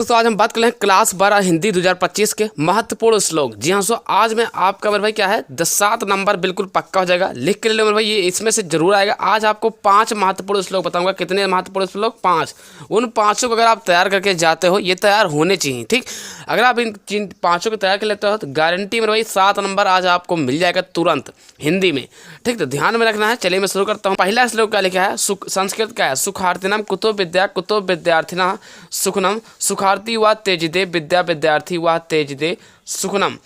दोस्तों आज हम बात कर रहे हैं क्लास 12 हिंदी 2025 के महत्वपूर्ण श्लोक। जी हाँ, आज मैं आपका मेरे भाई क्या है 7 नंबर बिल्कुल पक्का हो जाएगा, लिख के ले लो मेरे भाई, ये इसमें से जरूर आएगा। आज आपको 5 महत्वपूर्ण श्लोक बताऊंगा। कितने महत्वपूर्ण श्लोक? 5। उन 5 को अगर आप तैयार करके जाते हो, ये तैयार होने चाहिए, ठीक। अगर आप इन 5 को तैयार कर लेते हो तो गारंटी मेरे भाई 7 नंबर आज आपको मिल जाएगा तुरंत हिंदी में, ठीक। तो ध्यान में रखना है। चलिए मैं शुरू करता हूँ। पहला श्लोक क्या लिखा है? संस्कृत का है, सुखार्थिनम कुतो विद्या कुतो विद्यार्थिना सुखनम सुखार्थी व तेजिदे विद्या विद्यार्थी व तेजिदे सुखनम।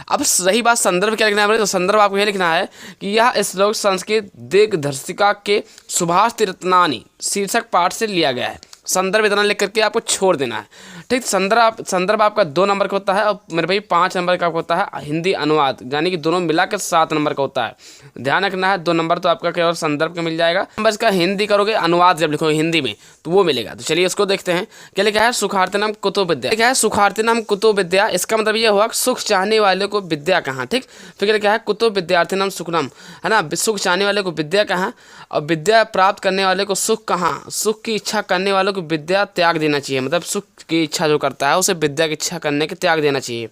अब रही बात संदर्भ क्या लिखना है, तो संदर्भ आपको यह लिखना है कि यह श्लोक संस्कृत दिग्दर्शिका के सुभाष रत्नानी शीर्षक पाठ से लिया गया है। संदर्भ इतना लिख करके आपको छोड़ देना है, ठीक। संदर्भ आपका 2 नंबर का होता है और मेरे भाई 5 नंबर का होता है हिंदी अनुवाद, यानी कि दोनों मिला के 7 नंबर का होता है। ध्यान रखना है, 2 नंबर तो आपका केवल संदर्भ का मिल जाएगा। नंबर इसका हिंदी करोगे, अनुवाद जब लिखोगे हिंदी में तो वो मिलेगा। तो चलिए इसको देखते हैं। क्या लिखा है? सुखार्थिनम कुतो विद्या। क्या है? सुखार्थिनम कुतो विद्या। इसका मतलब ये हुआ सुख चाहने वाले को विद्या कहाँ, ठीक। फिर क्या है? कुतो विद्यार्थिनम सुखनम, है ना। सुख चाहने वाले को विद्या कहाँ और विद्या प्राप्त करने वाले को सुख कहाँ। सुख की इच्छा करने वालों को विद्या त्याग देना चाहिए, मतलब सुख की इच्छा जो करता है उसे विद्या की इच्छा करने के त्याग देना चाहिए।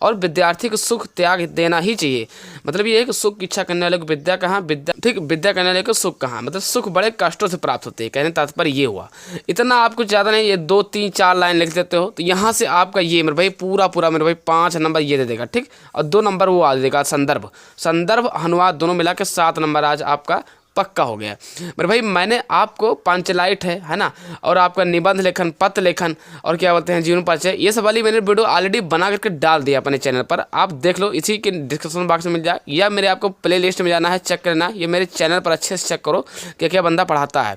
और विद्यार्थी को सुख त्याग देना ही चाहिए, मतलब ये है कि सुख की इच्छा करने वाले को विद्या कहाँ, विद्या, ठीक। विद्या करने वाले को सुख कहाँ, मतलब सुख बड़े कष्टों से प्राप्त होते हैं। कहने तात्पर्य ये हुआ। इतना आपको ज़्यादा नहीं, ये 2 3 4 लाइन लिख देते हो तो यहाँ से आपका ये मेरे भाई पूरा मेरे भाई 5 नंबर ये दे देगा, ठीक। और 2 नंबर वो आ देगा संदर्भ अनुवाद दोनों मिला के 7 नंबर आज आपका पक्का हो गया मेरे भाई। मैंने आपको पंचलाइट है ना, और आपका निबंध लेखन, पत्र लेखन और क्या बोलते हैं जीवन परिचय, ये सब वाली मैंने वीडियो ऑलरेडी बना करके डाल दिया अपने चैनल पर। आप देख लो, इसी के डिस्क्रिप्शन बॉक्स में मिल जाए, या मेरे आपको प्ले लिस्ट में जाना है, चेक करना। ये मेरे चैनल पर अच्छे से चेक करो क्या क्या बंदा पढ़ाता है।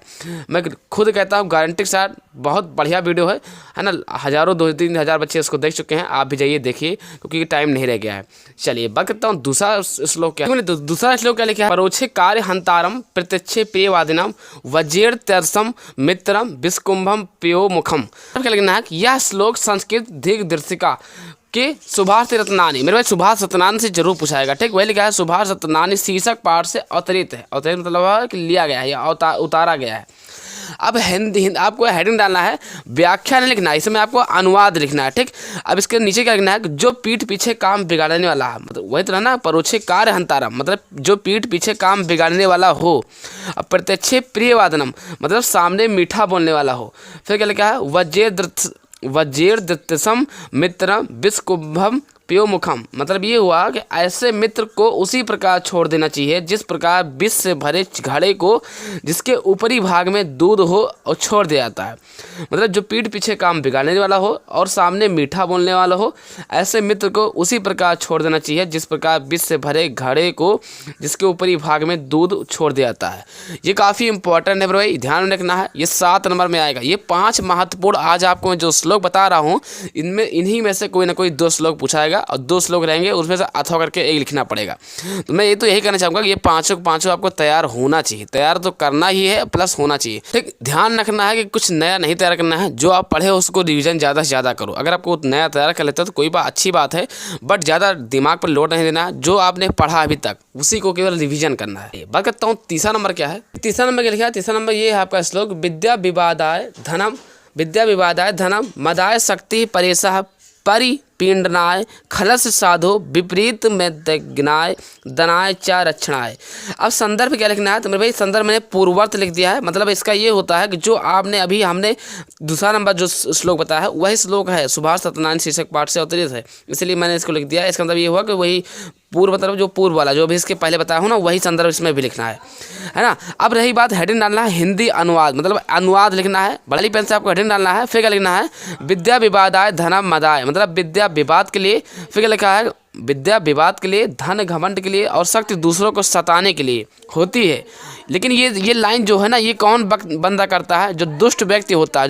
मैं खुद कहता हूँ गारंटी के साथ बहुत बढ़िया वीडियो है ना। हज़ारों 2-3 हज़ार बच्चे इसको देख चुके हैं। आप भी जाइए देखिए, क्योंकि टाइम नहीं रह गया है। चलिए बात करता हूँ दूसरा श्लोक क्या है। दूसरा श्लोक क्या लिखा है? परोक्षे कार्य हंतारम प्रत्यक्षे प्रियवादिनम वज्र तरसम मित्रम विस्कुंभम प्यो मुखम। क्या लिखना है? यह श्लोक संस्कृत दिग्दर्शिका के सुभाष रत्नानी, मेरे भाई सुभाष रत्नानी से जरूर पूछाएगा, ठीक। वही लिखा है सुभाष रत्नानी शीर्षक पाठ से अवतरित है। अवतरित मतलब कि लिया गया है या उतारा गया है। अब हिंदी आपको हेडिंग डालना है, व्याख्या नहीं लिखना है, इसमें आपको अनुवाद लिखना है, ठीक। अब इसके नीचे क्या लिखना है? जो पीठ पीछे काम बिगाड़ने वाला है, मतलब वही तो ना, परोक्षे कार्य हंतारम, मतलब जो पीठ पीछे काम बिगाड़ने वाला हो। अब प्रत्यक्षे प्रियवादनम, मतलब सामने मीठा बोलने वाला हो। फिर क्या लिखा है? वज्रदृतसम मित्रम विस्कुंभम प्यो मुखम, मतलब ये हुआ कि ऐसे मित्र को उसी प्रकार छोड़ देना चाहिए जिस प्रकार विष से भरे घड़े को जिसके ऊपरी भाग में दूध हो और छोड़ दिया जाता है। मतलब जो पीठ पीछे काम बिगाड़ने वाला हो और सामने मीठा बोलने वाला हो, ऐसे मित्र को उसी प्रकार छोड़ देना चाहिए जिस प्रकार विष से भरे घड़े को जिसके ऊपरी भाग में दूध छोड़ दिया जाता है। ये काफ़ी इंपॉर्टेंट है भाई, ध्यान में रखना है। ये 7 नंबर में आएगा। ये 5 महत्वपूर्ण आज आपको मैं जो श्लोक बता रहा हूँ, इन्हीं में से कोई ना कोई 2 श्लोक पूछाएगा और 2 श्लोक रहेंगे, उसमें से अथवा करके एक लिखना पड़ेगा। तो मैं ये तो यही कहना चाहूँगा कि ये 5 आपको तैयार होना चाहिए। तैयार तो करना ही है, प्लस होना चाहिए, ठीक। ध्यान रखना है कि कुछ नया नहीं तैयार करना है। जो आप पढ़े उसको रिवीजन ज़्यादा से ज़्यादा करो। अगर आपको नया तैयार कर लेते हो तो कोई बात अच्छी बात है, बट ज़्यादा दिमाग पर लोड नहीं देना है। जो आपने पढ़ा अभी तक उसी को केवल रिविजन करना है। बात करता हूँ तीसरा नंबर क्या है। तीसरा नंबर क्या लिखा है? तीसरा नंबर ये है आपका श्लोक, विद्या विवादाय धनम मदाय शक्ति परेशः परिपीडनाय खलस साधो विपरीत में दग्नाय दनाय च रक्षणाय। अब संदर्भ क्या लिखना है? तो मेरे भाई संदर्भ मैंने पूर्ववर्त लिख दिया है। मतलब इसका ये होता है कि जो आपने अभी हमने दूसरा नंबर जो श्लोक बताया है वही श्लोक है, सुभाष रत्नानी शीर्षक पाठ से अवतरित है, इसलिए मैंने इसको लिख दिया। इसका मतलब ये हुआ कि वही पूर्व, मतलब जो पूर्व वाला जो भी इसके पहले बताया हूँ ना, वही संदर्भ इसमें भी लिखना है ना। अब रही बात हेडिंग डालना है, हिंदी अनुवाद, मतलब अनुवाद लिखना है। बड़ी पेन से आपको हेडिंग डालना है। फिर क्या लिखना है? विद्या विवादाय धनम मदाय, मतलब विद्या विवाद के लिए। फिर क्या लिखा है? विद्या विवाद के लिए, धन घमंड के लिए और शक्ति दूसरों को सताने के लिए होती है। लेकिन ये लाइन जो है ना, ये कौन बंदा करता है? जो दुष्ट व्यक्ति होता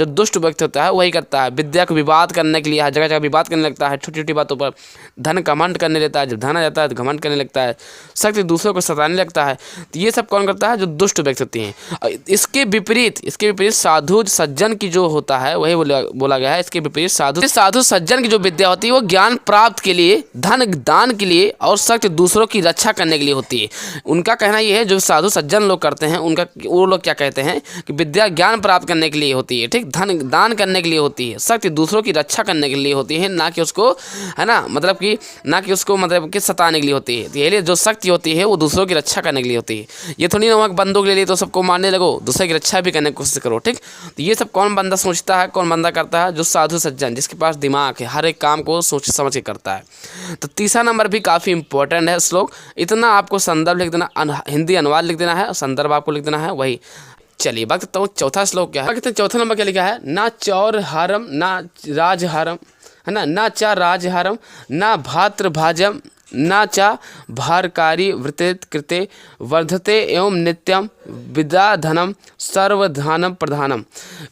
है वही करता है। विद्या को विवाद करने के लिए हर जगह विवाद करने लगता है, छोटी छोटी बातों पर। धन घमंड करने लगता है, जब धन आ जाता है तो घमंड करने लगता है। शक्ति दूसरों को सताने लगता है। तो ये सब कौन करता है? जो दुष्ट व्यक्ति होते हैं। इसके विपरीत साधु सज्जन की जो होता है वही बोला गया है। इसके विपरीत साधु सज्जन की जो विद्या होती है वो ज्ञान प्राप्त के लिए, धन दान के लिए और शक्ति दूसरों की रक्षा करने के लिए होती है। उनका कहना यह है जो साधु सज्जन लोग करते हैं उनका, वो लोग क्या कहते हैं कि विद्या ज्ञान प्राप्त करने के लिए होती है, ठीक, धन दान करने के लिए होती है, शक्ति दूसरों की रक्षा करने के लिए होती है, ना कि उसको, है ना, मतलब कि ना कि उसको मतलब कि सताने के लिए होती है। तो ये लिए जो शक्ति होती है वो दूसरों की रक्षा करने के लिए होती है। ये थोड़ी ना बंदूक ले ली तो सबको मारने लगो, दूसरे की रक्षा भी करने की कोशिश करो, ठीक। तो ये सब कौन बंदा सोचता है, कौन बंदा करता है? जो साधु सज्जन, जिसके पास दिमाग है, हर एक काम को सोच समझ के करता है। तो तीसरा नंबर भी काफ़ी इंपॉर्टेंट है श्लोक। इतना आपको संदर्भ लिख देना, हिंदी अनुवाद लिख देना है और संदर्भ आपको लिख देना है वही। चलिए बात करता हूँ चौथा श्लोक क्या है। कहते हैं चौथा नंबर क्या लिखा है, ना चौर हारम ना राजहारम, है ना चा राजहारम ना भात्र भाजम ना चा भारकारी वृत्ति कृते वर्धते एवं नित्यम विद्या धनम सर्वधानम प्रधानम।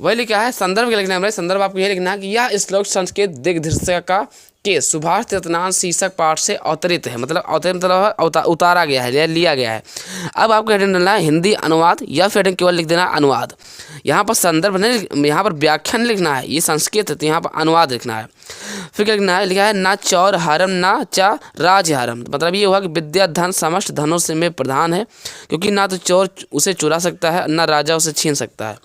वही लिखा है। संदर्भ क्या लिखना है? संदर्भ आपको यह लिखना है कि यह श्लोक संस्कृत दिग्दर्शिका के सुभाष तीर्थनाथ शीर्षक पाठ से अवतरित है, मतलब अवतरित मतलब उतारा गया है, लिया गया है। अब आपको हेडिंग डालना है हिंदी अनुवाद या फिर हेडिंग केवल लिख देना अनुवाद। यहाँ पर संदर्भ नहीं, यहाँ पर व्याख्यान लिखना है, ये संस्कृत है तो यहाँ पर अनुवाद लिखना है। फिर क्या लिखना है? लिखा है ना चौर हारम ना चा राजहारम, मतलब ये हुआ कि विद्या धन समस्त धनों से में प्रधान है, क्योंकि ना तो चोर उसे चुरा सकता है ना राजा उसे छीन सकता है।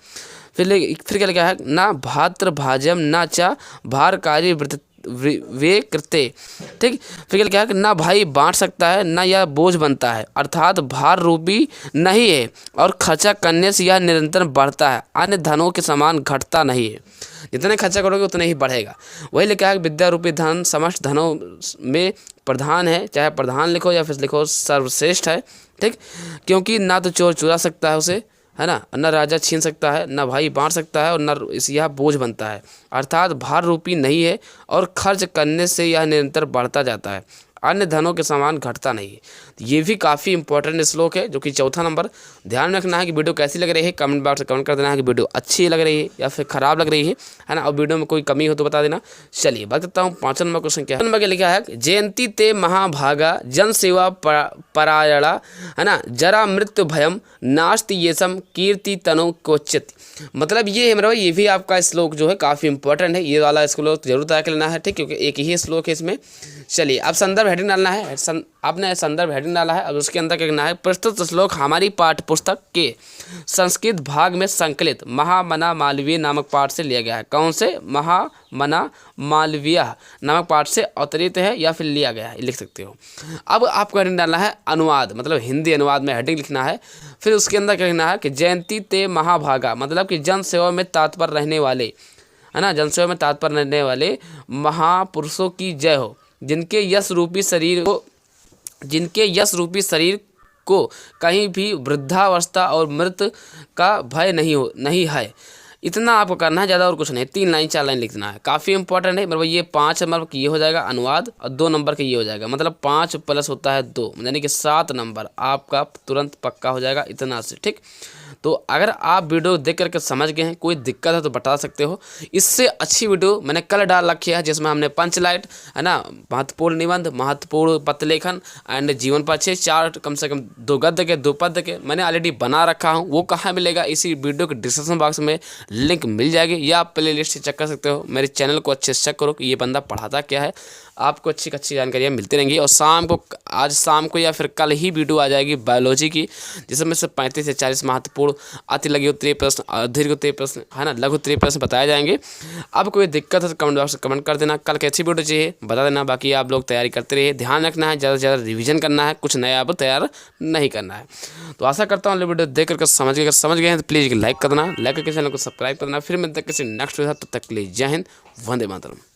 फिर क्या लिखा है? ना भात्र भाजम ना चा भारकारी वे कृत्य, ठीक। फिर क्या है? ना भाई बांट सकता है ना यह बोझ बनता है, अर्थात भार रूपी नहीं है और खर्चा करने से यह निरंतर बढ़ता है, अन्य धनों के समान घटता नहीं है। जितने खर्चा करोगे उतने ही बढ़ेगा। वही लिखा है विद्या रूपी धन समस्त धनों में प्रधान है, चाहे प्रधान लिखो या फिर लिखो सर्वश्रेष्ठ है, ठीक। क्योंकि ना तो चोर चुरा सकता है उसे, है ना राजा छीन सकता है, ना भाई बांट सकता है और ना यह बोझ बनता है, अर्थात भार रूपी नहीं है और खर्च करने से यह निरंतर बढ़ता जाता है, अन्य धनों के समान घटता नहीं है। ये भी काफ़ी इंपॉर्टेंट श्लोक है, जो कि चौथा नंबर। ध्यान रखना है कि वीडियो कैसी लग रही है, कमेंट बॉक्स में कमेंट कर देना है कि वीडियो अच्छी लग रही है या फिर ख़राब लग रही है ना, और वीडियो में कोई कमी हो तो बता देना। चलिए बात करता हूँ पाँचवा नंबर क्वेश्चन क्या है। नंबर क्या लिखा है? जयंती ते महाभागा जन सेवा परायणा, है ना, जरा मृत्यु भयम नास्ति ये सम कीर्ति तनो क्वचित। मतलब ये है मेरा, ये भी आपका श्लोक जो है काफ़ी इंपॉर्टेंट है, ये वाला श्लोक जरूर तैयार कर लेना है, ठीक, क्योंकि एक ही श्लोक है इसमें। चलिए अब संदर्भ हेडिंग डालना है, आपने संदर्भ हेडिंग डाला है। अब उसके अंदर क्या करना है? प्रस्तुत श्लोक हमारी पाठ्य पुस्तक के संस्कृत भाग में संकलित महामना मालवीय नामक पाठ से लिया गया है। कौन से? महामना मालवीय नामक पाठ से अवतरित है या फिर लिया गया है, लिख सकते हो। अब आपको हेडिंग डालना है अनुवाद, मतलब हिंदी अनुवाद में हेडिंग लिखना है। फिर उसके अंदर क्या लिखना है कि जयंती ते महाभागा, मतलब कि जन सेवा में तात्पर रहने वाले, है ना, जन सेवा में तात्पर रहने वाले महापुरुषों की जय हो, जिनके यश रूपी शरीर को कहीं भी वृद्धावस्था और मृत्यु का भय नहीं है। इतना आपको करना है, ज़्यादा और कुछ नहीं। 3 लाइन 4 लाइन लिखना है, काफ़ी इंपॉर्टेंट है। मतलब ये 5 नंबर की ये हो जाएगा अनुवाद और 2 नंबर का ये हो जाएगा, मतलब 5 प्लस होता है 2, यानी कि 7 नंबर आपका तुरंत पक्का हो जाएगा इतना से, ठीक। तो अगर आप वीडियो देख करके समझ गए हैं, कोई दिक्कत है तो बता सकते हो। इससे अच्छी वीडियो मैंने कल डाल रखी है, जिसमें हमने पंचलाइट, है ना, महत्वपूर्ण निबंध, महत्वपूर्ण पत्रलेखन एंड जीवन परिचय, 4 कम से कम 2 गद्य के 2 पद्य के मैंने ऑलरेडी बना रखा हूँ। वो कहाँ मिलेगा? इसी वीडियो के डिस्क्रिप्शन बॉक्स में लिंक मिल जाएगी, या आप प्ले लिस्ट से चेक कर सकते हो। मेरे चैनल को अच्छे से चेक करो कि ये बंदा पढ़ाता क्या है, आपको अच्छी जानकारियाँ मिलती रहेंगी। और आज शाम को या फिर कल ही वीडियो आ जाएगी बायोलॉजी की, जिसमें से 35 से 40 महत्वपूर्ण अति लघु उत्तरीय प्रश्न, दीर्घ उत्तरीय प्रश्न, है ना, लघु उत्तरीय प्रश्न बताए जाएंगे। अब कोई दिक्कत है तो कमेंट बॉक्स में कमेंट कर देना, कल कैसी वीडियो चाहिए बता देना। बाकी आप लोग तैयारी करते रहिए, ध्यान रखना है, ज़्यादा से ज़्यादा रिविजन करना है, कुछ नया आप तैयार नहीं करना है। तो आशा करता हूँ वीडियो देख करके समझ गए हैं तो प्लीज़ लाइक कर देना, लाइक करके चैनल को सब्सक्राइब करना। फिर मिलते हैं किसी नेक्स्ट वीडियो, तब तक के लिए जय हिंद, वंदे मातरम।